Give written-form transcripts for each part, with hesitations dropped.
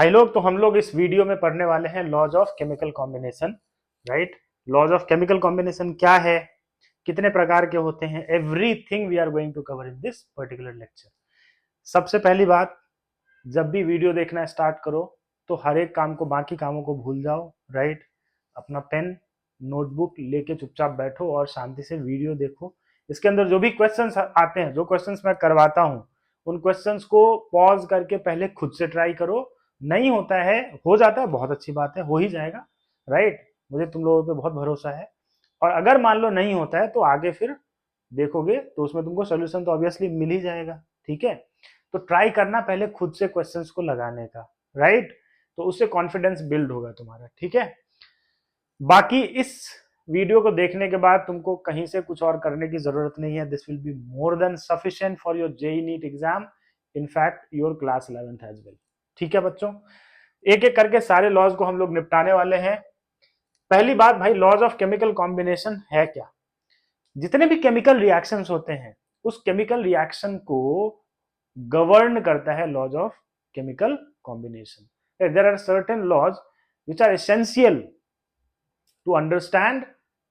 भाई लोग, तो हम लोग इस वीडियो में पढ़ने वाले हैं laws of chemical combination. Right. Laws of chemical combination क्या है, कितने प्रकार के होते हैं, everything we are going to cover in this particular lecture. सबसे पहली बात, जब भी वीडियो देखना स्टार्ट करो तो हर एक काम को, बाकी कामों को भूल जाओ। राइट। अपना पेन नोटबुक लेके चुपचाप बैठो और शांति से वीडियो देखो। इसके अंदर जो भी क्वेश्चंस आते हैं, जो क्वेश्चंस मैं करवाता हूं, उन क्वेश्चंस को पॉज करके पहले खुद से ट्राई करो। नहीं होता है, हो जाता है, बहुत अच्छी बात है, हो ही जाएगा। राइट। मुझे तुम लोगों पे बहुत भरोसा है। और अगर मान लो नहीं होता है तो आगे फिर देखोगे तो उसमें तुमको सोल्यूशन तो ऑब्वियसली मिल ही जाएगा। ठीक है। तो ट्राई करना पहले खुद से क्वेश्चंस को लगाने का। राइट। तो उससे कॉन्फिडेंस बिल्ड होगा तुम्हारा। ठीक है। बाकी इस वीडियो को देखने के बाद तुमको कहीं से कुछ और करने की जरूरत नहीं है। This will be more than sufficient for your JEE NEET exam, in fact your class 11th as well. ठीक है बच्चों, एक एक करके सारे लॉज को हम लोग निपटाने वाले हैं। पहली बात भाई, लॉज ऑफ केमिकल कॉम्बिनेशन है क्या। जितने भी केमिकल रिएक्शंस होते हैं, उस केमिकल रिएक्शन को गवर्न करता है laws of chemical combination. There are certain laws which are essential to understand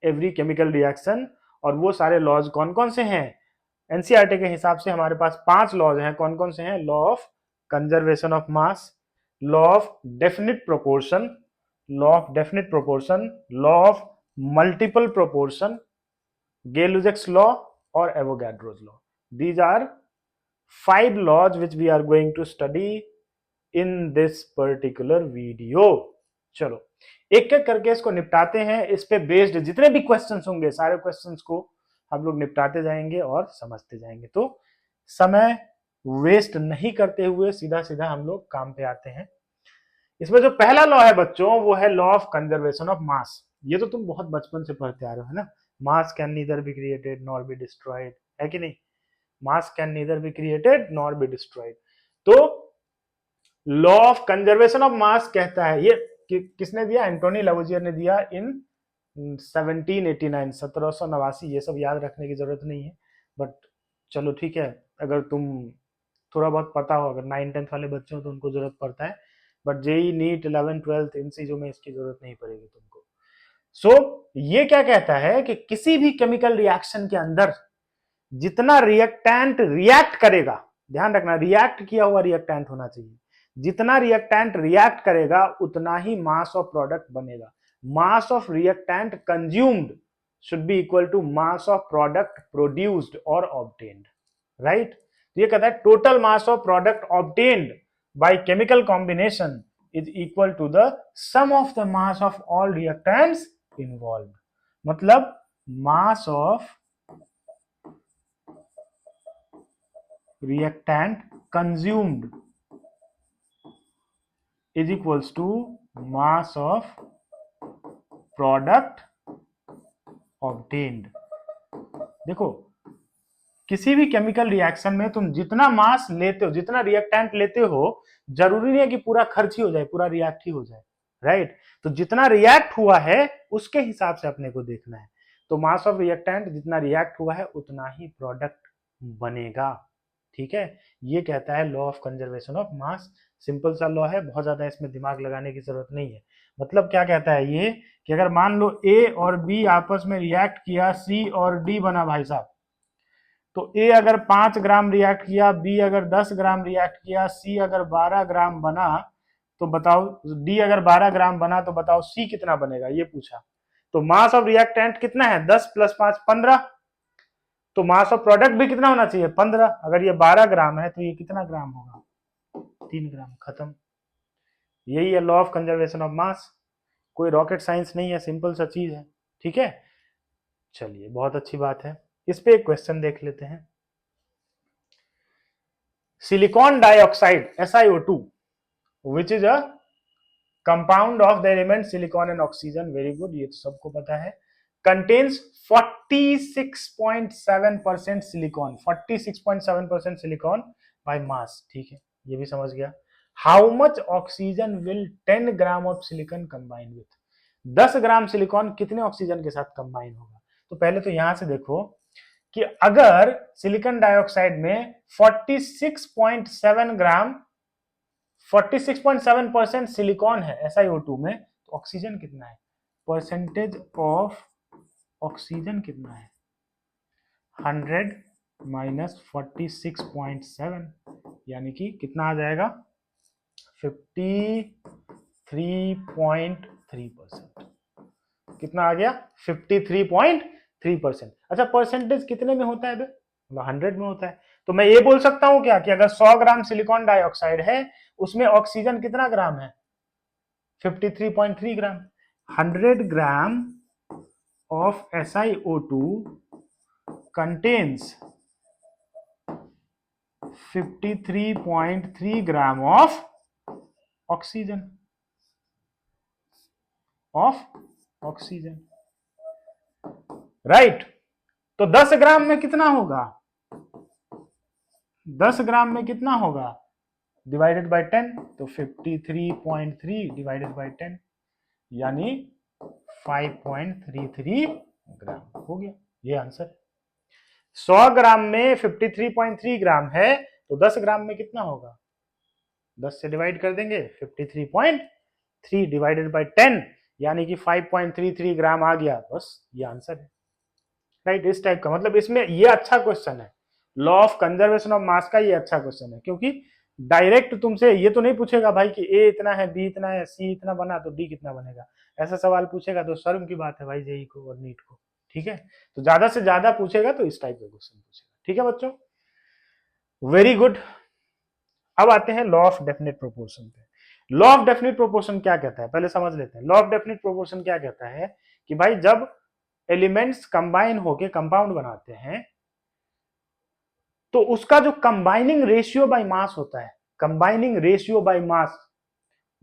every chemical reaction. और वो सारे लॉज कौन कौन से हैं? एनसीईआरटी के हिसाब से हमारे पास 5 लॉज हैं। कौन कौन से हैं? Law of conservation of mass, law of definite proportion, law of definite proportion, law of multiple proportion, Gay Lussac's law और Avogadro's law. These are 5 laws which we are going to study in this particular video। चलो एक एक करके इसको निपटाते हैं। इस पे based जितने भी क्वेश्चंस होंगे, सारे क्वेश्चंस को हम लोग निपटाते जाएंगे और समझते जाएंगे। तो समय वेस्ट नहीं करते हुए सीधा सीधा हम लोग काम पे आते हैं। इसमें जो पहला लॉ है बच्चों, वो है लॉ ऑफ कंजर्वेशन ऑफ मास। ये तो तुम बहुत बचपन से पढ़ते आ रहे हो, है ना। Mass can neither be created nor be destroyed, है कि नहीं। Mass can neither be created nor be destroyed. तो law of conservation of mass कहता है, ये किसने दिया? एंटोनी लावोजियर ने दिया इन 1789, 1789। ये सब याद रखने की जरूरत नहीं है, बट चलो ठीक है। अगर तुम थोड़ा बहुत पता हो, अगर 9th 10th वाले बच्चे हो तो उनको जरूरत पड़ता है, but JEE NEET 11th 12th इन चीजों में इसकी जरूरत नहीं पड़ेगी तुमको। सो ये क्या कहता है कि किसी भी केमिकल रिएक्शन के अंदर जितना रिएक्टेंट रिएक्ट करेगा, ध्यान रखना रिएक्ट किया हुआ रिएक्टेंट होना चाहिए, जितना रिएक्टेंट रिएक्ट करेगा उतना ही मास ऑफ प्रोडक्ट बनेगा। Mass of reactant consumed should be equal to mass of product produced और ऑब्टेन्ड। राइट। ये कहता है total mass of product obtained by chemical combination is equal to the sum of the mass of all reactants involve. मतलब mass of reactant consumed is equals to mass of product obtained। देखो, किसी भी chemical reaction में तुम जितना मास लेते हो, जितना रिएक्टेंट लेते हो, जरूरी नहीं है कि पूरा खर्च ही हो जाए, पूरा रिएक्ट ही हो जाए। राइट। तो जितना रिएक्ट हुआ है उसके हिसाब से अपने को देखना है। तो मास ऑफ रिएक्टेंट जितना रिएक्ट हुआ है उतना ही प्रोडक्ट बनेगा। ठीक है। ये कहता है law of conservation of mass. Simple सा लॉ है, बहुत ज्यादा इसमें दिमाग लगाने की जरूरत नहीं है। मतलब क्या कहता है ये, कि अगर मान लो ए और बी आपस में रिएक्ट किया, सी और डी बना भाई साहब, तो ए अगर 5 ग्राम रिएक्ट किया, बी अगर 10 ग्राम रिएक्ट किया, सी अगर 12 ग्राम बना, तो बताओ डी अगर 12 ग्राम बना तो बताओ सी कितना बनेगा, ये पूछा। तो मास ऑफ रिएक्टेंट कितना है? 10 + 5 15। तो मास ऑफ प्रोडक्ट भी कितना होना चाहिए? 15। अगर ये 12 ग्राम है तो ये कितना ग्राम होगा? 3 ग्राम। खत्म। यही है लॉ ऑफ कंजर्वेशन ऑफ मास। कोई रॉकेट साइंस नहीं है, सिंपल सा चीज है। ठीक है। चलिए, बहुत अच्छी बात है। इस पे एक क्वेश्चन देख लेते हैं। Silicon dioxide SiO2 which is a compound of the element silicon and oxygen, very good, ये तो सबको पता है, contains 46.7% silicon, 46.7% silicon by mass। ठीक है, ये भी समझ गया। how much oxygen will 10 gram of silicon combine with? 10 gram silicon कितने ऑक्सीजन के साथ कंबाइन होगा? तो पहले तो यहां से देखो कि अगर सिलिकॉन डाइऑक्साइड में 46.7 ग्राम 46.7% सिलिकॉन है SiO2 में, तो ऑक्सीजन कितना है? परसेंटेज ऑफ ऑक्सीजन कितना है? 100 माइनस 46.7 यानी कि कितना आ जाएगा? 53.3%। कितना आ गया? 53.3%। अच्छा, परसेंटेज कितने में होता है बे? 100 में होता है। तो मैं ये बोल सकता हूं क्या कि अगर 100 ग्राम सिलिकॉन डाइऑक्साइड है, उसमें ऑक्सीजन कितना ग्राम है? 53.3 ग्राम। 100 gram of SiO2 contains 53.3 gram of oxygen right. तो 10 ग्राम में कितना होगा? 10 ग्राम में कितना होगा? डिवाइडेड बाय 10, तो 53.3 डिवाइडेड बाय 10 यानी 5.33 ग्राम हो गया। ये आंसर। 100 ग्राम में 53.3 ग्राम है, तो 10 ग्राम में कितना होगा? 10 से डिवाइड कर देंगे, 53.3 डिवाइडेड बाय 10 यानी कि 5.33 ग्राम आ गया। बस ये आंसर है राइट। इस टाइप का मतलब इसमें ये अच्छा क्वेश्चन है, लॉ ऑफ कंजर्वेशन ऑफ मास का ये अच्छा क्वेश्चन है, क्योंकि डायरेक्ट तुमसे ये तो नहीं पूछेगा भाई कि ए इतना है, बी इतना है, सी इतना बना तो डी कितना बनेगा। ऐसा सवाल पूछेगा तो शर्म की बात है भाई जेई को और नीट को। ठीक है, तो ज्यादा से ज्यादा पूछेगा तो इस टाइप का क्वेश्चन पूछेगा। ठीक है बच्चों, वेरी गुड। अब आते हैं लॉ ऑफ डेफिनेट प्रोपोर्शन पे। लॉ ऑफ डेफिनेट प्रोपोर्शन क्या कहता है पहले समझ लेते हैं। लॉ ऑफ डेफिनेट प्रोपोर्शन क्या कहता है कि भाई जब एलिमेंट्स कंबाइन होके कंपाउंड बनाते हैं तो उसका जो कंबाइनिंग रेशियो बाय मास होता है, कंबाइनिंग रेशियो बाय मास,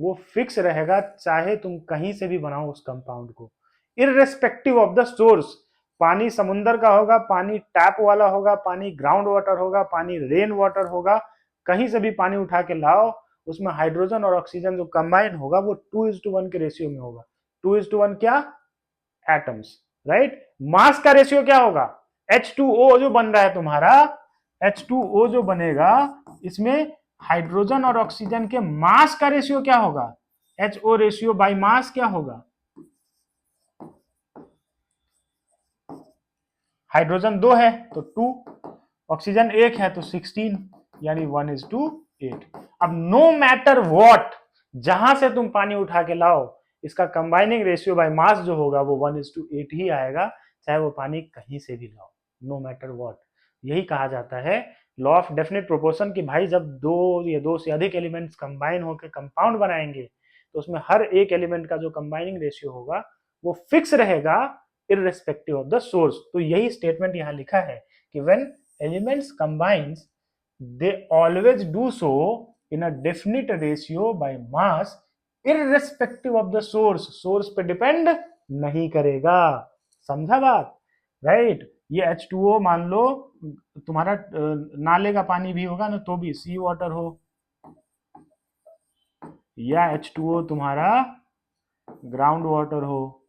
वो फिक्स रहेगा चाहे तुम कहीं से भी बनाओ उस कंपाउंड को, इररेस्पेक्टिव ऑफ द सोर्स। पानी समुंदर का होगा, पानी टैप वाला होगा, पानी ग्राउंड वाटर होगा, पानी रेन वाटर होगा, कहीं से भी पानी उठा के लाओ, उसमें हाइड्रोजन और ऑक्सीजन जो कंबाइन होगा वो 2:1 के रेशियो में होगा। 2:1 क्या? Atoms right. मास का रेशियो क्या होगा? H2O जो बन रहा है तुम्हारा, H2O जो बनेगा, इसमें हाइड्रोजन और ऑक्सीजन के मास का रेशियो क्या होगा? HO रेशियो बाय मास क्या होगा? हाइड्रोजन 2 है तो 2, ऑक्सीजन 1 है तो 16 यानी 1:8। अब नो मैटर व्हाट, जहां से तुम पानी उठा के लाओ, इसका कंबाइनिंग रेशियो बाय मास जो होगा वो 1:8 ही आएगा, चाहे वो पानी कहीं से भी लाओ, नो मैटर व्हाट। यही कहा जाता है लॉ ऑफ डेफिनेट प्रोपोर्शन कि भाई जब दो या दो से अधिक एलिमेंट्स कंबाइन होकर कंपाउंड बनाएंगे तो उसमें हर एक एलिमेंट का जो कंबाइनिंग रेशियो होगा वो फिक्स रहेगा इररेस्पेक्टिव ऑफ द सोर्स। तो यही स्टेटमेंट यहां लिखा है कि when elements combines they always do so in a definite ratio by mass irrespective of the source। Source पे डिपेंड नहीं करेगा, समझा बात राइट। ये H2O मान लो तुम्हारा नाले का पानी भी होगा ना तो भी सी वाटर हो, या H2O तुम्हारा ग्राउंड वाटर हो,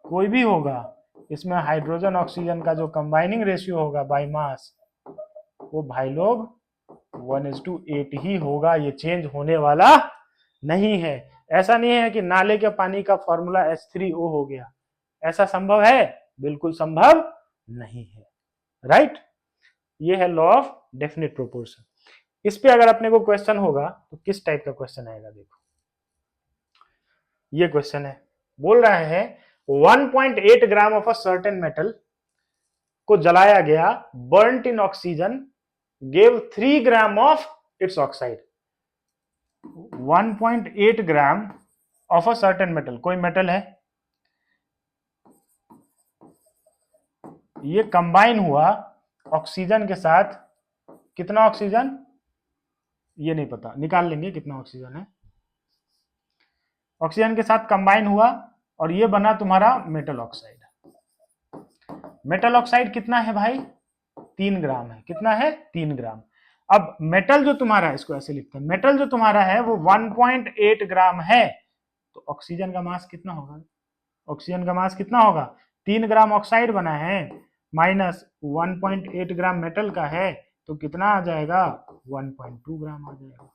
कोई भी होगा, इसमें हाइड्रोजन ऑक्सीजन का जो कंबाइनिंग रेशियो होगा बाय मास वो भाई लोग 1:8 ही होगा, ये चेंज होने वाला नहीं है। ऐसा नहीं है कि नाले के पानी का फॉर्मूला H3O हो गया, ऐसा संभव है? बिल्कुल संभव नहीं है राइट। ये है लॉ ऑफ डेफिनेट प्रोपोर्शन। इस पे अगर अपने को क्वेश्चन होगा तो किस टाइप का क्वेश्चन आएगा देखो, ये क्वेश्चन है, बोल रहा है 1.8 gram of a certain metal को जलाया गया, burnt in oxygen, gave 3 gram of its oxide. 1.8 gram of a certain metal, कोई मेटल है, ये कंबाइन हुआ ऑक्सीजन के साथ, कितना ऑक्सीजन ये नहीं पता, निकाल लेंगे कितना ऑक्सीजन है, ऑक्सीजन के साथ कंबाइन हुआ और ये बना तुम्हारा मेटल ऑक्साइड। मेटल ऑक्साइड कितना है भाई? 3 ग्राम है। कितना है? 3 ग्राम। अब मेटल जो तुम्हारा, इसको ऐसे लिखते हैं, मेटल जो तुम्हारा है वो 1.8 ग्राम है, तो ऑक्सीजन का मास कितना होगा? ऑक्सीजन का मास कितना होगा? 3 ग्राम ऑक्साइड बना है माइनस 1.8 ग्राम मेटल का है, तो कितना आ जाएगा? 1.2 ग्राम आ जाएगा।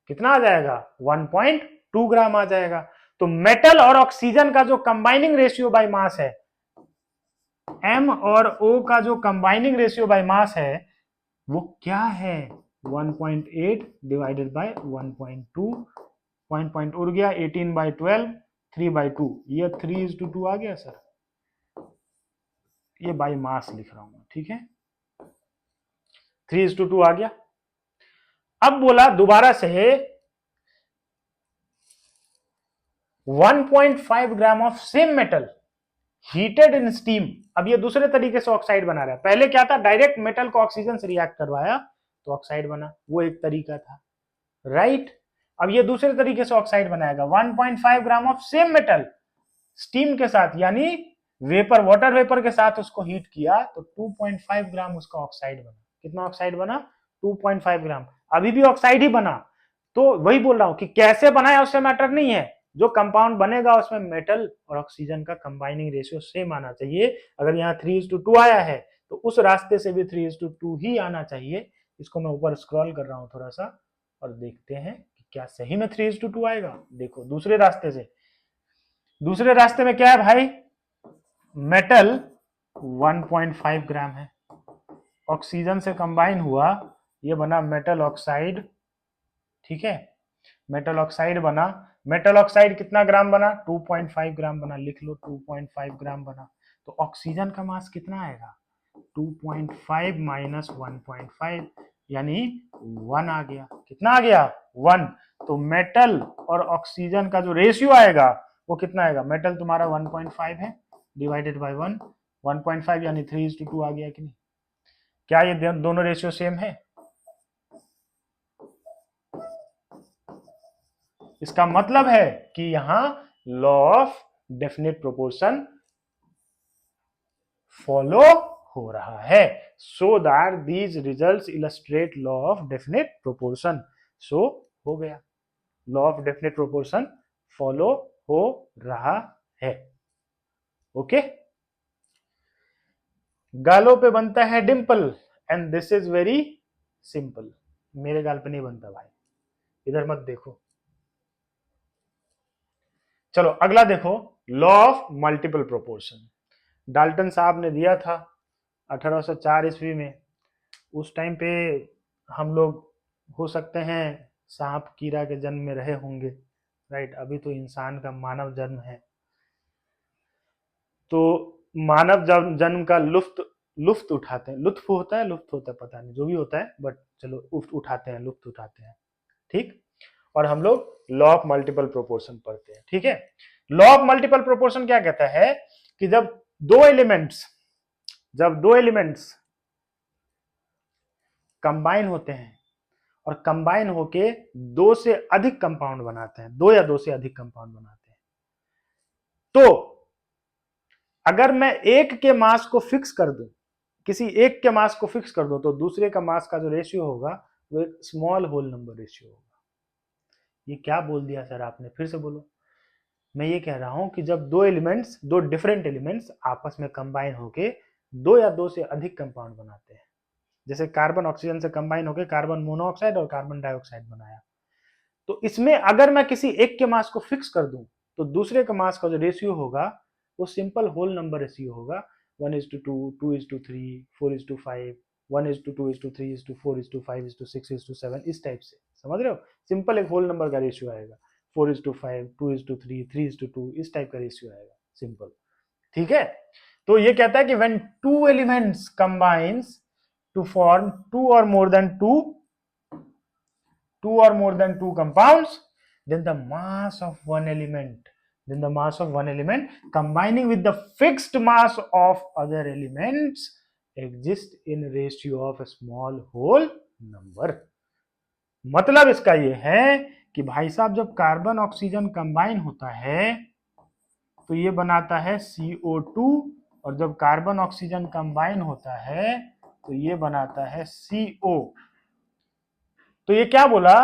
कितना आ जाएगा 1.2 ग्राम आ जाएगा। तो मेटल और ऑक्सीजन का जो कंबाइनिंग रेशियो बाय मास है, M और O का जो कंबाइनिंग रेशियो बाय मास है वो क्या है 1.8 डिवाइडेड बाय 1.2, पॉइंट उड़ गया 18/12 3/2, ये 3:2 आ गया सर, ये बाय मास लिख रहा हूं, ठीक है 3:2 आ गया। अब बोला दोबारा से 1.5 gram of same metal heated in steam. अब ये दूसरे तरीके से ऑक्साइड बना रहा है, पहले क्या था डायरेक्ट मेटल को ऑक्सीजन से रिएक्ट करवाया तो ऑक्साइड बना, वो एक तरीका था, राइट। अब ये दूसरे तरीके से ऑक्साइड बनाएगा 1.5 gram of same metal steam के साथ, यानी वेपर, वाटर वेपर के साथ उसको हीट किया तो 2.5 ग्राम उसका ऑक्साइड बना। कितना ऑक्साइड बना 2.5 ग्राम, अभी भी ऑक्साइड ही बना। तो वही बोल रहा हूं कि कैसे बनाया उससे मैटर नहीं है, जो कंपाउंड बनेगा उसमें मेटल और ऑक्सीजन का कंबाइनिंग रेशियो सेम आना चाहिए। अगर यहाँ 3:2 आया है तो उस रास्ते से भी 3:2 ही आना चाहिए। इसको मैं ऊपर स्क्रॉल कर रहा हूं थोड़ा सा और देखते हैं कि क्या सही में 3:2 आएगा। देखो दूसरे रास्ते से, दूसरे रास्ते में क्या है भाई, मेटल 1.5 ग्राम है, ऑक्सीजन से कंबाइन हुआ, ये बना मेटल ऑक्साइड, ठीक है मेटल ऑक्साइड बना। मेटल ऑक्साइड कितना ग्राम बना 2.5 ग्राम बना, लिख लो 2.5 ग्राम बना। तो ऑक्सीजन का मास कितना आएगा 2.5 माइनस 1.5 यानी 1 आ गया। कितना आ गया 1। तो मेटल और ऑक्सीजन का जो रेशियो आएगा वो कितना आएगा, मेटल तुम्हारा 1.5 है डिवाइडेड बाय 1, 1.5 यानी 3:2 आ गया कि नहीं। क्या ये दोनों रेशियो सेम है, इसका मतलब है कि यहां law of definite proportion follow हो रहा है। So that these results illustrate law of definite proportion. So हो गया, law of definite proportion follow हो रहा है। ओके, गालों पे बनता है dimple and this is very simple. मेरे गाल पे नहीं बनता भाई, इधर मत देखो। चलो अगला देखो, law of multiple proportion. Dalton साहब ने दिया था 1804 ईस्वी में। उस टाइम पे हम लोग हो सकते हैं सांप कीड़ा के जन्म में रहे होंगे, राइट। अभी तो इंसान का मानव जन्म है, तो मानव जन्म का लुफ्त उठाते हैं, लुत्फ होता है, लुफ्त होता है, पता नहीं जो भी होता है, बट चलो उठाते हैं, लुफ्त उठाते हैं, ठीक। और हम लोग लॉ ऑफ मल्टीपल प्रोपोर्शन पढ़ते हैं, ठीक है। लॉ ऑफ मल्टीपल प्रोपोर्शन क्या कहता है कि जब दो एलिमेंट्स कंबाइन होते हैं और कंबाइन होके दो से अधिक कंपाउंड बनाते हैं, दो या दो से अधिक कंपाउंड बनाते हैं, तो अगर मैं एक के मास को फिक्स कर दूं, किसी एक के मास को फिक्स कर दूं, तो दूसरे का मास का जो रेशियो होगा वो एक स्मॉल होल नंबर रेशियो होगा। ये क्या बोल दिया सर आपने, फिर से बोलो। मैं ये कह रहा हूं कि जब दो डिफरेंट एलिमेंट्स आपस में कंबाइन होके दो या दो से अधिक कंपाउंड बनाते हैं, जैसे कार्बन ऑक्सीजन से कंबाइन होकर कार्बन मोनोऑक्साइड और कार्बन डाइऑक्साइड बनाया, तो इसमें अगर मैं किसी एक के मास को फिक्स कर दूं तो दूसरे के मास का जो रेशियो होगा वो सिंपल होल नंबर रेशियो होगा, 1:2, 2:3, 4:5, 1:2, 2:3, 4:5, 6:7, इस टाइप से, समझ रहे हो। सिंपल एक होल नंबर का रेशियो आएगा, 4:5, 2:3, 3:2, इस टाइप का रेशियो आएगा, सिंपल, ठीक है। तो ये कहता है कि when two elements combines to form two or more than two compounds, then the mass of one element combining with the fixed mass of other elements exist in ratio of a small whole number। मतलब इसका ये है कि भाई साहब जब carbon oxygen combine होता है तो ये बनाता है CO2, और जब कार्बन ऑक्सीजन कंबाइन होता है तो ये बनाता है CO। तो ये क्या बोला,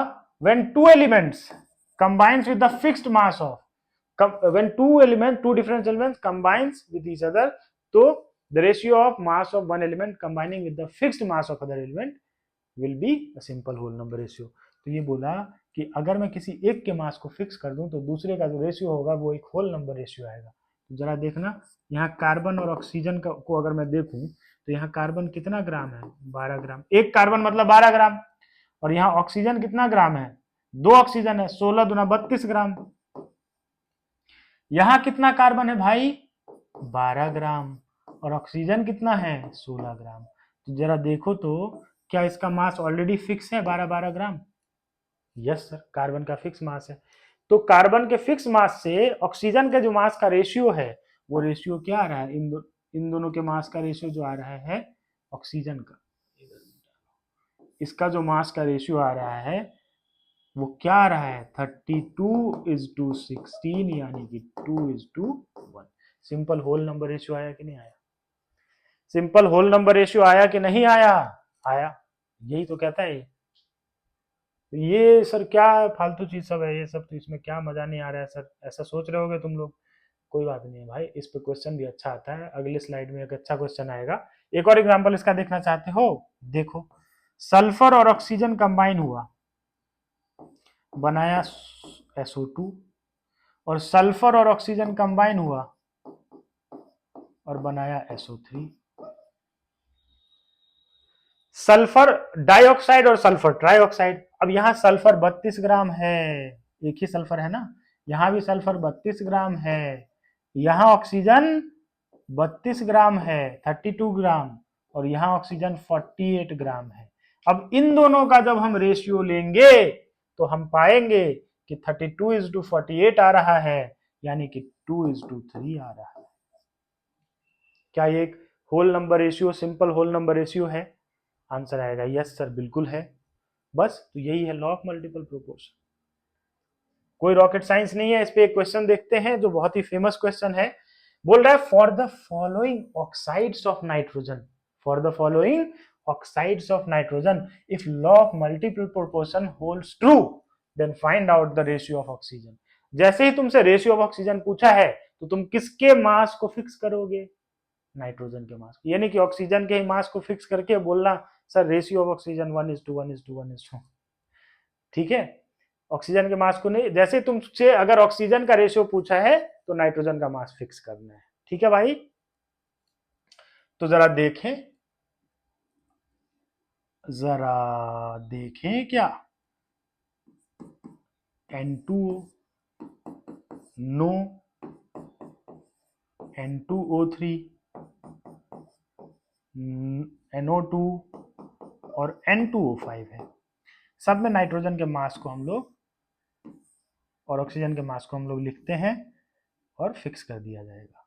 when two elements combines with the fixed mass of, when two different elements combines with each other, तो the ratio of mass of one element combining with the fixed mass of other element will be a simple whole number ratio। तो ये बोला कि अगर मैं किसी एक के मास को फिक्स कर दूं तो दूसरे का जो रेशियो होगा वो एक होल नंबर रेशियो आएगा। तो जरा देखना, यहाँ कार्बन और ऑक्सीजन को अगर मैं देखूं तो यहाँ कार्बन कितना ग्राम है, 12 ग्राम, एक कार्बन मतलब 12 ग्राम। और यहाँ ऑक्सीजन कितना ग्राम है, 2 ऑक्सीजन है, 16 दूना 32 ग्राम। यहाँ कितना कार्बन है भाई, 12 ग्राम, और ऑक्सीजन कितना है, 16 ग्राम। तो जरा देखो तो क्या इसका मास ऑलरेडी फिक्स है 12-12 ग्राम? यस सर, कार्बन का फिक्स मास है। तो कार्बन के फिक्स मास से ऑक्सीजन के जो मास का रेशियो है वो रेशियो क्या आ रहा है, इन दोनों के मास का रेशियो जो आ रहा है ऑक्सीजन का, इसका जो मास का रेशियो आ रहा है वो क्या आ रहा है, 32:16, यानी कि 2:1। सिंपल होल नंबर रेशियो आया कि नहीं आया? सिंपल होल नंबर रेशियो आया कि नहीं आया? आया। यही तो कहता है ये सर क्या फालतू चीज सब है ये सब, तो इसमें क्या मजा नहीं आ रहा है सर, ऐसा सोच रहे होगे तुम लोग। कोई बात नहीं है भाई, इस पे क्वेश्चन भी अच्छा आता है, अगले स्लाइड में एक अच्छा क्वेश्चन आएगा। एक और एग्जांपल इसका देखना चाहते हो? देखो, सल्फर और ऑक्सीजन कंबाइन हुआ, बनाया SO2, और सल्फर और ऑक्सीजन कंबाइन हुआ और बनाया SO3। सल्फर डाइऑक्साइड और सल्फर ट्राइऑक्साइड। अब यहां सल्फर 32 ग्राम है, एक ही सल्फर है ना, यहां भी सल्फर 32 ग्राम है, यहां ऑक्सीजन 32 ग्राम है, 32 ग्राम, और यहां ऑक्सीजन 48 ग्राम है। अब इन दोनों का जब हम रेशियो लेंगे तो हम पाएंगे कि 32:48 आ रहा है, यानी कि 2:3 आ रहा है। क्या ये एक whole number ratio, simple whole number ratio है? आंसर आएगा यस सर, बिल्कुल है। बस तो यही है लॉ ऑफ मल्टीपल प्रोपोर्शन। कोई रॉकेट साइंस नहीं है। इस पे एक क्वेश्चन देखते हैं जो बहुत ही फेमस क्वेश्चन है। बोल रहा है for the following oxides of nitrogen, for the following oxides of nitrogen if law of multiple proportion holds true then find out the ratio of oxygen. जैसे ही तुमसे रेशियो ऑफ ऑक्सीजन पूछा है तो तुम किसके मास को फिक्स करोगे, नाइट्रोजन के मास, यानी कि ऑक्सीजन के मास को फिक्स करके बोलना सर रेशियो ऑफ ऑक्सीजन 1:1:1:1। ठीक है, ऑक्सीजन के मास को नहीं, जैसे तुमसे अगर ऑक्सीजन का रेशियो पूछा है तो नाइट्रोजन का मास फिक्स करना है। ठीक है भाई, तो जरा देखें क्या, N2O नो, N2O3 NO2 और N2O5 है। सब में नाइट्रोजन के मास को हम लोग और ऑक्सीजन के मास को हम लोग लिखते हैं और फिक्स कर दिया जाएगा।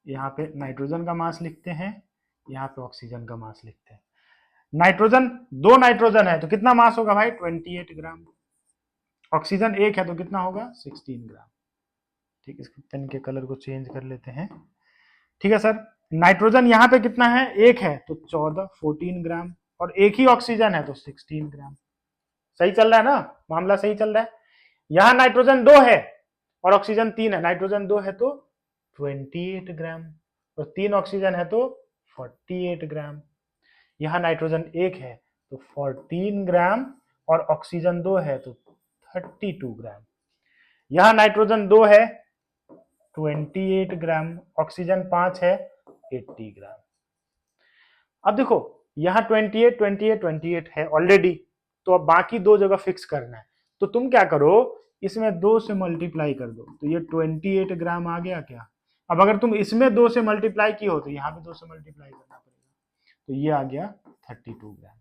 यहाँ पे नाइट्रोजन का मास लिखते हैं, यहाँ पे ऑक्सीजन का मास लिखते हैं। नाइट्रोजन, 2 नाइट्रोजन है तो कितना मास होगा भाई, 28 ग्राम। ऑक्सीजन 1 है तो कितना होगा, 16 ग्राम। ठीक है, इसके पेन के कलर को चेंज कर लेते हैं। ठीक है सर, नाइट्रोजन यहाँ पे कितना है, 1 है तो 14 ग्राम, और एक ही ऑक्सीजन है तो 16 ग्राम। सही चल रहा है ना, मामला सही चल रहा है। यहाँ नाइट्रोजन 2 है और ऑक्सीजन 3 है, नाइट्रोजन 2 है तो 28 ग्राम, और 3 ऑक्सीजन है तो 48 ग्राम। यहाँ नाइट्रोजन 1 है तो 14 ग्राम, और ऑक्सीजन 2 है तो 32 ग्राम। यहाँ नाइट्रोजन 2 है 28 ग्राम, ऑक्सीजन 5 है 80 ग्राम। अब देखो यहाँ 28 28 28 है ऑलरेडी, तो अब बाकी 2 जगह फिक्स करना है। तो तुम क्या करो, इसमें 2 से मल्टीप्लाई कर दो तो ये 28 ग्राम आ गया क्या। अब अगर तुम इसमें 2 से मल्टीप्लाई की हो तो यहाँ भी 2 से मल्टीप्लाई करना पड़ेगा, तो ये आ गया 32 ग्राम।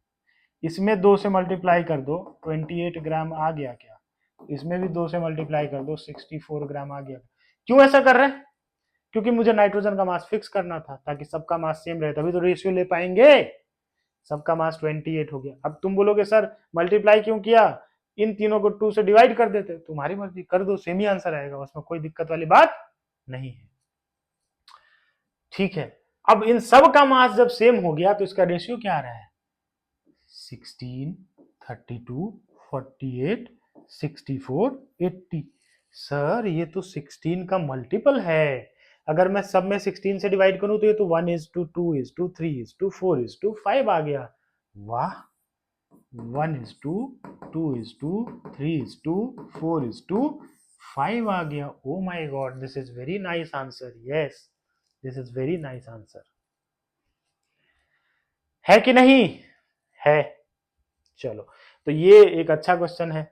इसमें 2 से मल्टीप्लाई कर दो, 28 ग्राम आ गया क्या, इसमें भी 2 से मल्टीप्लाई कर दो, 64 ग्राम आ गया। क्यों ऐसा कर रहे हैं, क्योंकि मुझे नाइट्रोजन का मास फिक्स करना था ताकि सबका मास सेम रहे, तभी तो रेशियो ले पाएंगे। सबका मास 28 हो गया। अब तुम बोलोगे सर मल्टीप्लाई क्यों किया, इन तीनों को 2 से डिवाइड कर देते, तुम्हारी मर्जी, कर दो, सेम ही आंसर आएगा, उसमें कोई दिक्कत वाली बात नहीं है। ठीक है, अब इन सब का मास जब सेम हो गया तो इसका रेशियो क्या आ रहा है, 16, 32, 48, 64, 80। सर ये तो 16 का मल्टीपल है, अगर मैं सब में 16 से डिवाइड करूं तो ये तो 1:2, 2:3, 4:5 आ गया। वाह 1:2, 2:3:4:5 आ गया। Oh my God, this is very nice answer. Yes, this is very nice answer. है कि नहीं? है। चलो, तो ये एक अच्छा क्वेश्चन है।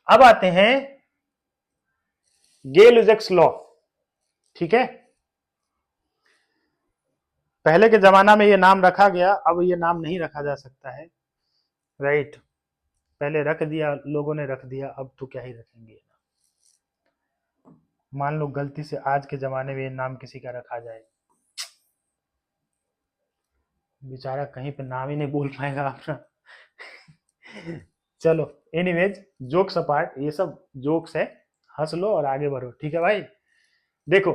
अब आते हैं गे-लुजैक्स लॉ। ठीक है, पहले के जमाना में ये नाम रखा गया, अब ये नाम नहीं रखा जा सकता है, राइट। पहले रख दिया लोगों ने, रख दिया, अब तो क्या ही रखेंगे। मान लो गलती से आज के जमाने में ये नाम किसी का रखा जाए, बेचारा कहीं पे नाम ही नहीं बोल पाएगा अपना। चलो, एनीवेज, जोक्स अपार्ट, ये सब जोक्स है, हंस लो और आगे बढ़ो। ठीक है भाई, देखो,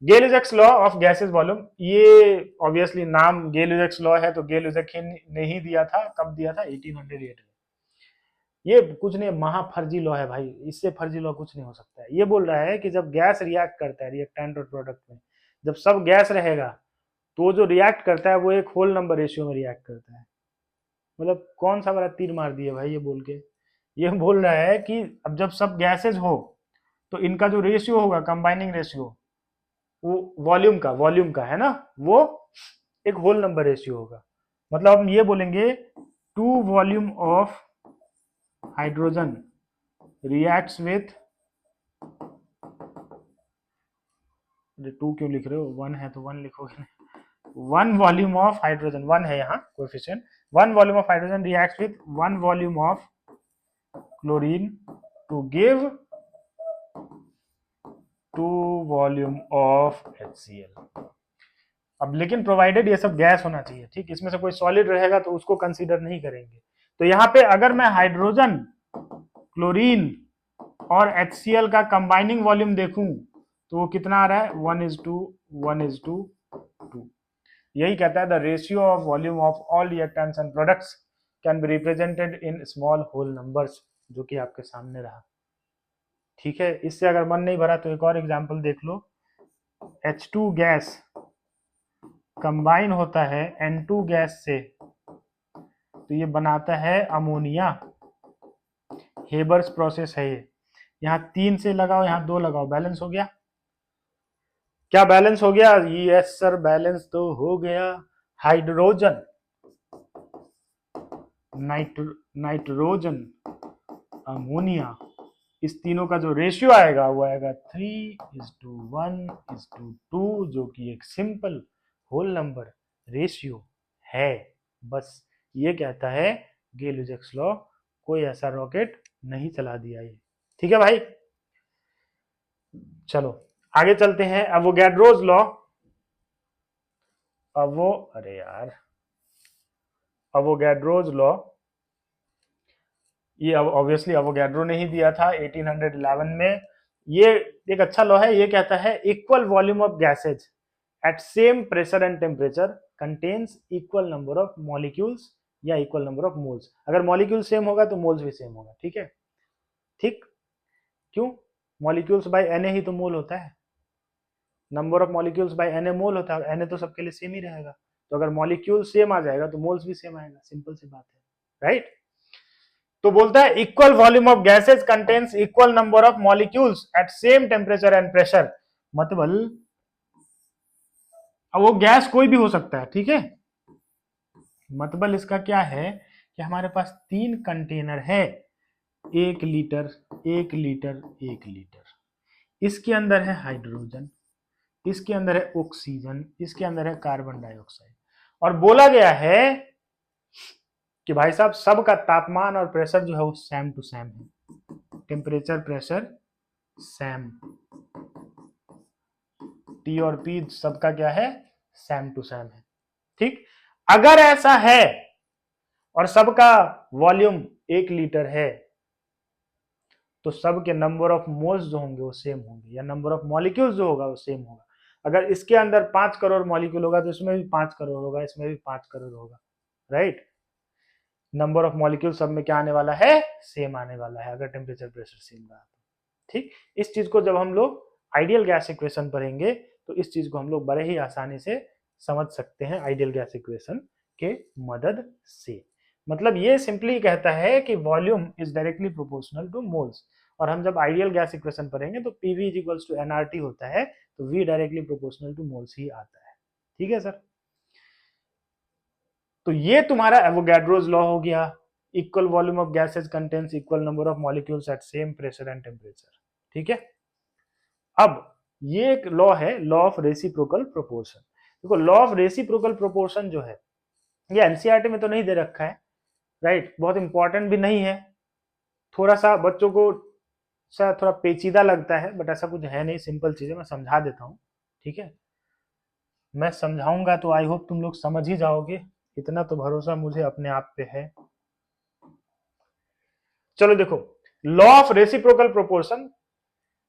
गे-लुजैक्स लॉ ऑफ गैसेस वॉल्यूम, ये ऑब्वियसली नाम गे-लुजैक्स लॉ है, तो गे-लुजैक ने ही दिया था। कब दिया था? 1808 में। ये कुछ नहीं, महा फर्जी लॉ है भाई, इससे फर्जी लॉ कुछ नहीं हो सकता है। ये बोल रहा है कि जब गैस रिएक्ट करता है रिएक्टेंट और प्रोडक्ट में, जब सब गैस रहेगा तो जो रिएक्ट करता है वो एक होल नंबर रेशियो में रिएक्ट करता है। मतलब कौन सा बड़ा तीर मार दिया भाई ये बोल के। ये बोल रहा है कि अब जब सब गैसेज हो तो इनका जो रेशियो होगा, कंबाइनिंग रेशियो, वो वॉल्यूम का है ना, वो एक होल नंबर रेशियो होगा। मतलब हम ये बोलेंगे, two volume of hydrogen reacts with, two क्यों लिख रहे हो, वन है तो वन लिखोगे। One volume of hydrogen, one है यहाँ coefficient, one volume of hydrogen reacts with one volume of chlorine to give two volume of HCl। अब लेकिन प्रोवाइडेड ये सब गैस होना चाहिए, ठीक, इसमें से कोई सॉलिड रहेगा तो उसको कंसीडर नहीं करेंगे। तो यहाँ पे अगर मैं हाइड्रोजन, क्लोरीन और HCl का कंबाइनिंग वॉल्यूम देखूं तो वो कितना आ रहा है? 1:1:2। यही कहता है the ratio of volume of all reactants and products can be represented in small whole numbers, जो कि आपके सामने रहा। ठीक है, इससे अगर मन नहीं भरा तो एक और एग्जांपल देख लो। H2 गैस कंबाइन होता है N2 गैस से, तो ये बनाता है अमोनिया। हेबर्स प्रोसेस है ये। यहाँ 3 से लगाओ, यहाँ 2 लगाओ, बैलेंस हो गया। क्या बैलेंस हो गया? यस सर, बैलेंस तो हो गया। हाइड्रोजन, नाइट्रोजन, अमोनिया, इस तीनों का जो रेशियो आएगा वो आएगा 3:1:2, जो कि एक सिंपल होल नंबर रेशियो है। बस ये कहता है गे-लुजैक्स लॉ, कोई ऐसा रॉकेट नहीं चला दिया ये। ठीक है भाई, चलो आगे चलते हैं। अवोगाड्रोज लॉ, अवोगाड्रोज लॉ, ये ऑब्वियसली अवोगाड्रो ने ही दिया था 1811 में। ये एक अच्छा लॉ है। ये कहता है equal volume of gases eight same pressure and temperature contains equal number of molecules या इक्वल नंबर ऑफ मोल्स। अगर मॉलिक्यूल सेम होगा तो मोल्स भी सेम होगा। ठीक है, ठीक, क्यों? मॉलिक्यूल्स बाय Na ही तो मोल होता है, number of molecules by Na mole होता है, Na तो सबके लिए सेम ही रहेगा। तो अगर मॉलिक्यूल सेम आ जाएगा तो मोल्स भी सेम आएगा, सिंपल सी बात है, राइट। तो बोलता है equal volume of gases contains equal number of molecules at same temperature and pressure. मतलब अब वो गैस कोई भी हो सकता है, ठीक है। मतलब इसका क्या है कि हमारे पास 3 कंटेनर है, 1 लीटर, 1 लीटर, 1 लीटर। इसके अंदर है हाइड्रोजन, इसके अंदर है ऑक्सीजन, इसके अंदर है कार्बन डाइऑक्साइड। और बोला गया है कि भाई साहब सबका तापमान और प्रेशर जो है वो सेम टू सेम है। टेम्परेचर, प्रेशर सेम, टी और पी सबका क्या है? सेम टू सेम है। ठीक, अगर ऐसा है और सबका वॉल्यूम 1 लीटर है तो सबके नंबर ऑफ मोल्स जो होंगे वो सेम होंगे, या नंबर ऑफ मॉलिक्यूल्स जो होगा वो सेम होगा। अगर इसके अंदर 5 करोड़ मॉलिक्यूल होगा तो इसमें भी 5 करोड़ होगा, इसमें भी 5 करोड़ होगा, राइट। नंबर ऑफ मॉलिक्यूल सब में क्या आने वाला है? सेम आने वाला है, अगर टेम्परेचर प्रेशर सेम रहा तो। ठीक, इस चीज को जब हम लोग आइडियल गैस इक्वेशन पढ़ेंगे तो इस चीज को हम लोग बड़े ही आसानी से समझ सकते हैं आइडियल गैस इक्वेशन के मदद से। मतलब ये सिंपली कहता है कि volume is directly proportional to moles, और हम जब आइडियल गैस इक्वेशन पढ़ेंगे तो PV is equals to NRT होता है, तो V directly proportional to moles ही आता है। ठीक है सर, तो ये तुम्हारा एवोगैड्रोज लॉ हो गया, equal volume of gases contains equal number of molecules at same pressure and temperature. ठीक है, अब ये एक लॉ है, लॉ ऑफ रेसिप्रोकल प्रोपोर्शन। देखो लॉ ऑफ रेसिप्रोकल प्रोपोर्शन जो है ये एनसीईआरटी में तो नहीं दे रखा है, राइट, बहुत इंपॉर्टेंट भी नहीं है, थोड़ा सा बच्चों को शायद थोड़ा पेचीदा लगता है, बट ऐसा कुछ है नहीं, सिंपल चीजें मैं समझा देता हूँ। ठीक है, मैं समझाऊंगा तो आई होप तुम लोग समझ ही जाओगे, इतना तो भरोसा मुझे अपने आप पे है। चलो देखो, law of reciprocal proportion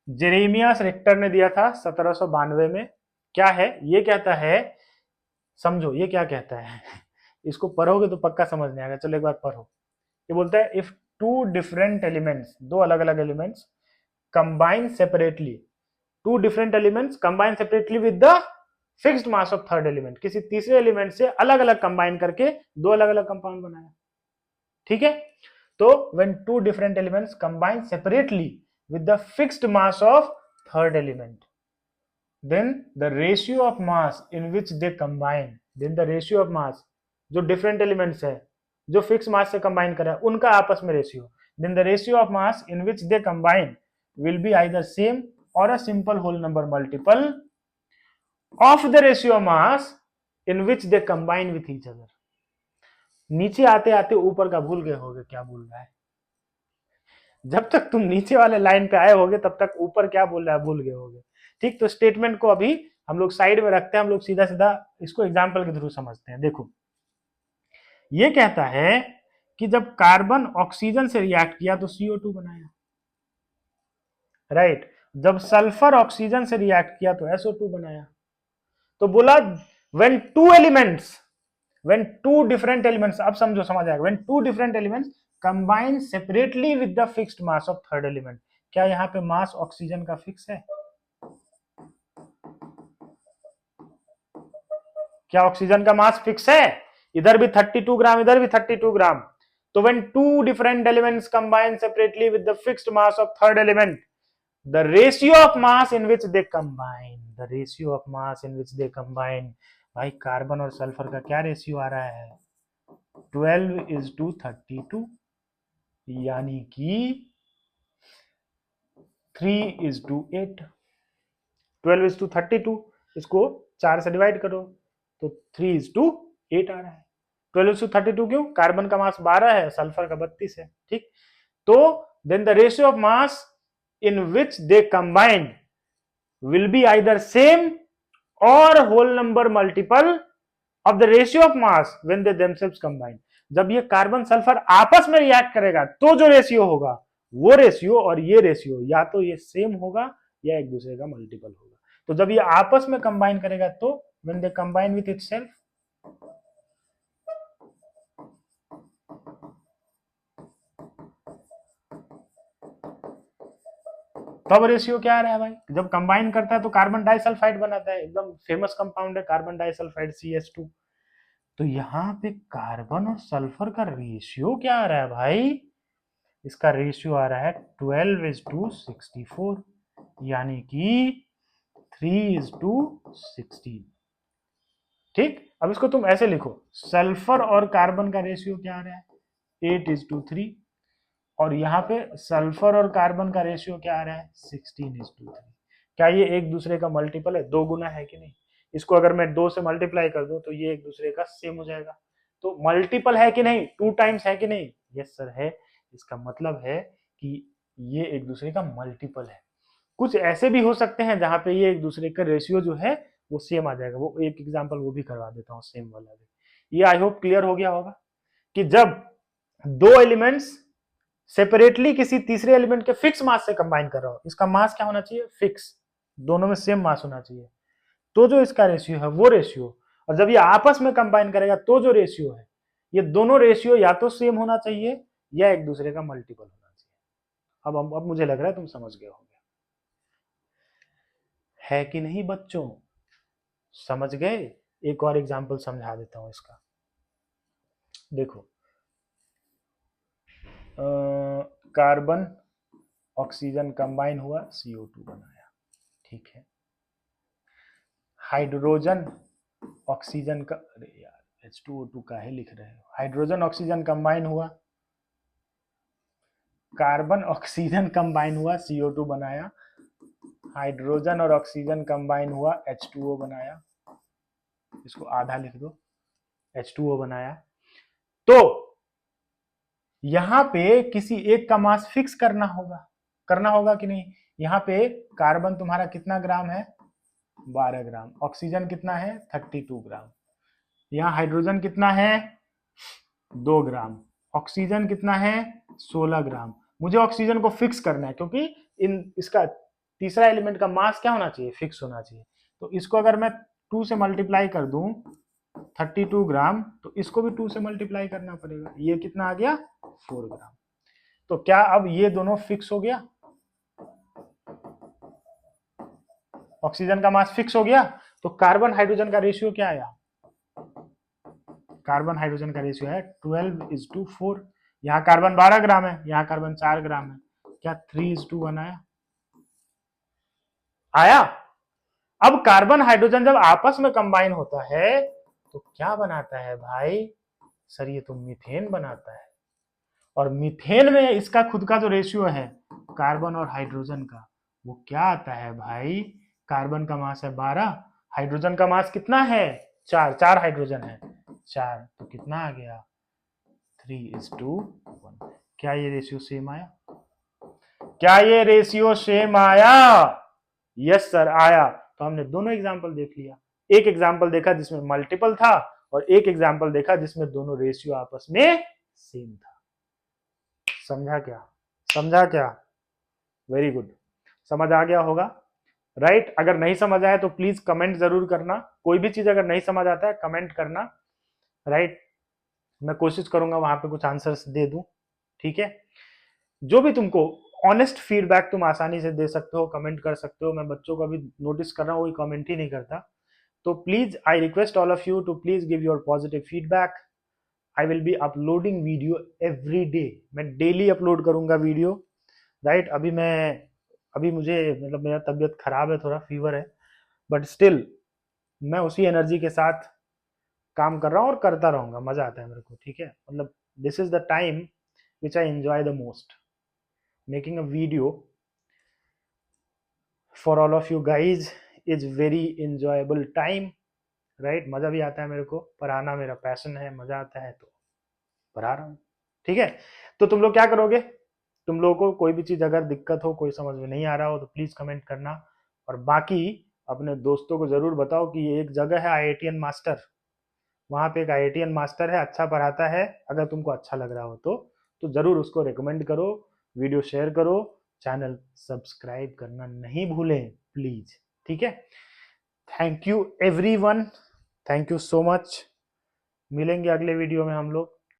Jeremias Richter ने दिया था 1792 में। क्या है ये, कहता है, समझो ये क्या कहता है इसको पढ़ोगे तो पक्का समझ नहीं आएगा, चलो एक बार पढ़ो। ये बोलता है इफ टू डिफरेंट एलिमेंट्स, दो अलग अलग elements combine separately, two different elements combine separately with the fixed mass of third element, किसी तीसरे एलिमेंट से अलग अलग कंबाइन करके दो अलग अलग कंपाउंड बनाया। ठीक है, तो when two different elements combine separately with the fixed mass of third element, then the ratio of mass in which they combine, then the ratio of mass, जो different elements है जो fixed mass से combine कर रहा है उनका आपस में ratio, then the ratio of mass in which they combine will be either same or a simple whole number multiple of the ratio of mass in which they combine with each other। नीचे आते आते ऊपर का भूल गए होगे क्या बोल रहा है, जब तक तुम नीचे वाले लाइन पे आए होगे तब तक ऊपर क्या बोल रहा है भूल गए होगे। ठीक, तो स्टेटमेंट को अभी हम लोग साइड में रखते हैं, हम लोग सीधा सीधा इसको एग्जाम्पल के थ्रू समझते हैं। देखो ये कहता है कि जब कार्बन ऑक्सीजन से रिएक्ट किया तो CO2 बनाया, राइट, जब सल्फर ऑक्सीजन से रिएक्ट किया तो SO2 बनाया। तो बोला when two elements, when two different elements, अब समझो समझ आएगा, when two different elements combine separately with the fixed mass of third element, क्या यहां पे मास ऑक्सीजन का फिक्स है? क्या ऑक्सीजन का मास फिक्स है? इधर भी 32 ग्राम, इधर भी 32 ग्राम। तो when two different elements combine separately with the fixed mass of third element, the ratio of mass in which they combine, the ratio of mass in which they combine, भाई carbon और sulphur का क्या ratio आ रहा है? 12:32, यानी कि 3:8। 12:32, इसको 4 से डिवाइड करो तो 3:8 आ रहा है। 12:32 क्यों? कार्बन का मास 12 है, सल्फर का 32 है। ठीक, तो then the ratio of mass in which they combine will be either same or whole number multiple of the ratio of mass when they themselves combine. जब ये कार्बन सल्फर आपस में रिएक्ट करेगा तो जो रेशियो होगा वो रेशियो और ये रेशियो या तो ये सेम होगा या एक दूसरे का मल्टीपल होगा। तो जब ये आपस में कंबाइन करेगा तो when they combine with itself, तब रेशियो क्या आ रहा है भाई? जब कंबाइन करता है तो कार्बन डाइसल्फाइड बनाता है, एकदम फेमस कंपाउंड है कार्बन डाइसल्फाइड CH2। तो यहाँ पे कार्बन और सल्फर का रेशियो क्या आ रहा है भाई? इसका रेशियो आ रहा है 12:64, यानी कि 3:16। ठीक, अब इसको तुम ऐसे लिखो, सल्फर और कार्बन का रेशियो क्या आ रहा है? 8:3, और यहाँ पे सल्फर और कार्बन का रेशियो क्या आ रहा है? 16:3। क्या ये एक दूसरे का मल्टीपल है? दो गुना है कि नहीं? इसको अगर मैं 2 से मल्टीप्लाई कर दूं तो ये एक दूसरे का सेम हो जाएगा। तो मल्टीपल है कि नहीं? 2 टाइम्स है कि नहीं? यस सर है। इसका मतलब है कि ये एक दूसरे का मल्टीपल है। कुछ ऐसे भी हो सकते हैं जहां पे ये एक दूसरे का रेशियो जो है वो सेम आ जाएगा, वो एक एग्जांपल वो भी करवा देता हूँ सेम वाला भी। ये आई होप क्लियर हो गया होगा कि जब दो एलिमेंट्स सेपरेटली किसी तीसरे एलिमेंट के फिक्स मास से कंबाइन कर रहा हो, इसका मास क्या होना चाहिए? फिक्स, दोनों में सेम मास होना चाहिए, तो जो इसका रेशियो है वो रेशियो, और जब ये आपस में कंबाइन करेगा तो जो रेशियो है, ये दोनों रेशियो या तो सेम होना चाहिए या एक दूसरे का मल्टीपल होना चाहिए। अब मुझे लग रहा है तुम समझ गए होंगे, है कि नहीं बच्चों? समझ गए? एक और एग्जांपल समझा देता हूं इसका। देखो कार्बन ऑक्सीजन कंबाइन हुआ CO2 बनाया, ठीक है। हाइड्रोजन ऑक्सीजन का, अरे यार H2O2 का है लिख रहे हो, हाइड्रोजन ऑक्सीजन कंबाइन हुआ, कार्बन ऑक्सीजन कंबाइन हुआ CO2 बनाया, हाइड्रोजन और ऑक्सीजन कंबाइन हुआ H2O बनाया, इसको आधा लिख दो, H2O बनाया। तो यहां पे किसी एक का मास फिक्स करना होगा कि नहीं। यहां पे कार्बन तुम्हारा कितना ग्राम है, 12 ग्राम, ऑक्सीजन कितना है 32 ग्राम, यहाँ हाइड्रोजन कितना है 2 ग्राम, ऑक्सीजन कितना है 16 ग्राम। मुझे ऑक्सीजन को फिक्स करना है क्योंकि इसका तीसरा एलिमेंट का मास क्या होना चाहिए, फिक्स होना चाहिए। तो इसको अगर मैं 2 से मल्टीप्लाई कर दूं 32 ग्राम, तो इसको भी 2 से मल्टीप्लाई करना पड़ेगा, ये कितना आ गया 4 ग्राम। तो क्या अब ये दोनों फिक्स हो गया, ऑक्सीजन का मास फिक्स हो गया। तो कार्बन हाइड्रोजन का रेशियो क्या आया, कार्बन हाइड्रोजन का रेशियो है 12:4। यहाँ कार्बन 12 ग्राम है, यहाँ कार्बन 4 ग्राम है, क्या 3:1 आया। अब कार्बन हाइड्रोजन जब आपस में कंबाइन होता है तो क्या बनाता है भाई, सर ये तो मीथेन बनाता है। और मीथेन में इसका खुद का जो रेशियो है कार्बन और हाइड्रोजन का, वो क्या आता है भाई, कार्बन का मास है 12, हाइड्रोजन का मास कितना है 4 हाइड्रोजन है 4, तो कितना आ गया 3:1। क्या ये रेशियो सेम आया, क्या ये रेशियो सेम आया, यस सर आया। तो हमने दोनों एग्जाम्पल देख लिया, एक एग्जाम्पल देखा जिसमें मल्टीपल था और एक एग्जाम्पल देखा जिसमें दोनों रेशियो आपस में सेम था। समझा क्या, समझा क्या, वेरी गुड, समझ आ गया होगा, राइट। अगर नहीं समझ आया तो प्लीज कमेंट जरूर करना, कोई भी चीज अगर नहीं समझ आता है कमेंट करना, राइट। मैं कोशिश करूंगा वहां पे कुछ आंसर्स दे दूं, ठीक है। जो भी तुमको ऑनेस्ट फीडबैक तुम आसानी से दे सकते हो, कमेंट कर सकते हो। मैं बच्चों को अभी नोटिस कर रहा हूँ, कोई कमेंट ही नहीं करता। तो please I request all of you to please give your positive feedback. I will be uploading video every day, मैं डेली अपलोड करूंगा वीडियो, राइट। अभी मुझे मतलब मेरा तबीयत खराब है, थोड़ा फीवर है, बट स्टिल मैं उसी एनर्जी के साथ काम कर रहा हूँ और करता रहूंगा, मजा आता है मेरे को, ठीक है। मतलब this is the time which I enjoy the most, making a video for all of you guys is very enjoyable time, right. मजा भी आता है मेरे को, पढ़ाना मेरा पैशन है, मजा आता है तो पढ़ा रहा हूँ, ठीक है। तो तुम लोग क्या करोगे, तुम लोगों को कोई भी चीज अगर दिक्कत हो, कोई समझ में नहीं आ रहा हो तो प्लीज कमेंट करना। और बाकी अपने दोस्तों को जरूर बताओ कि ये एक जगह है IITian मास्टर, वहां पे एक IITian मास्टर है, अच्छा पढ़ाता है। अगर तुमको अच्छा लग रहा हो तो जरूर उसको रिकमेंड करो, वीडियो शेयर करो, चैनल सब्सक्राइब करना नहीं भूलें प्लीज, ठीक है। Thank you everyone, thank you so much. मिलेंगे अगले वीडियो में हम लोग।